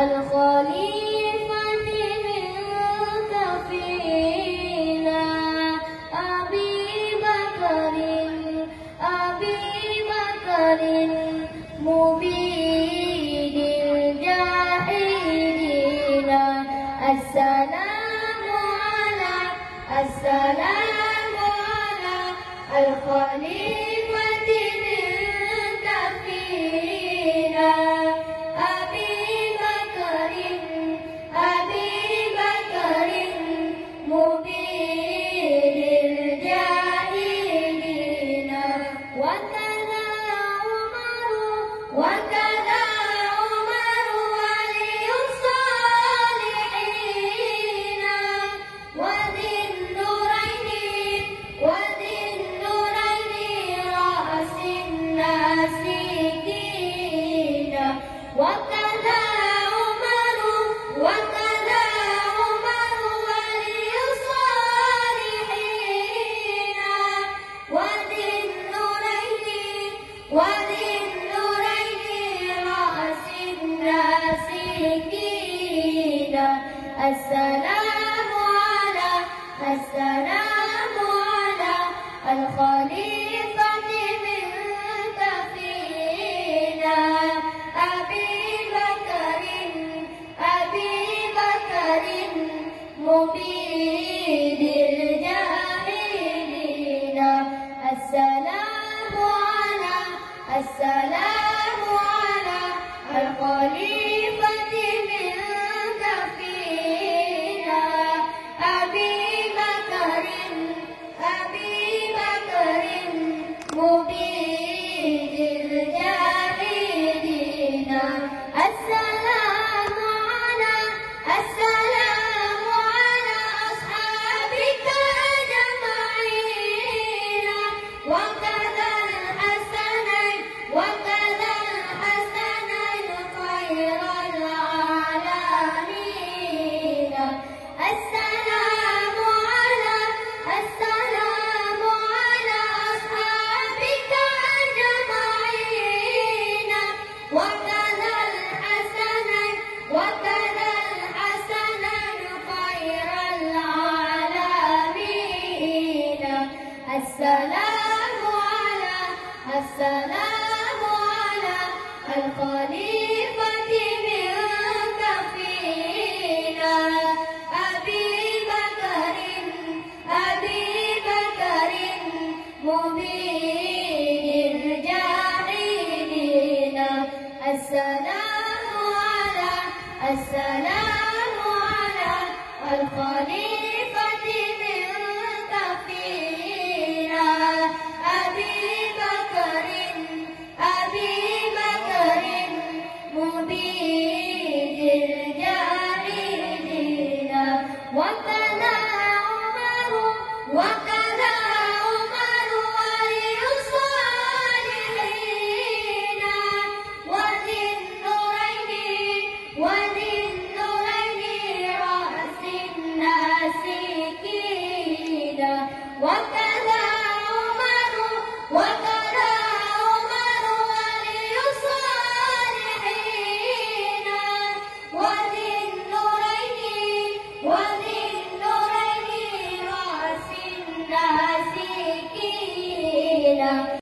الخليفة منك فينا أبي بكر مبيد الجاهلين. السلام على الخليفة منك فينا أبي بكر مبيد الجاهلين. وكذا عمر ولي الصالحين وذي النورين رأس الناسكين. وكذا عمر ولي الصالحين وذي النورين رأس الناسكين. السلام على الخليفة منك فينا أبي بكر مبيد الجاهلين. السلام على الخليفة منك فينا أبي بكر مبيد الجاهلين. السلام على أصحابك أجمعين وكذا الحسنين خير العالمين. السلام على أصحابك أجمعين وكذا الحسنين خير العالمين. السلام على الخليفة منك فينا أبي بكر مبيد الجاهلين. السلام على الخليفة منك فينا أبي بكر مبيد الجاهلين. وكذا عمر ولي الصالحين وذي النورين رأس الناسكين. وكذا عمر ولي الصالحين وذي النورين رأس الناسكين.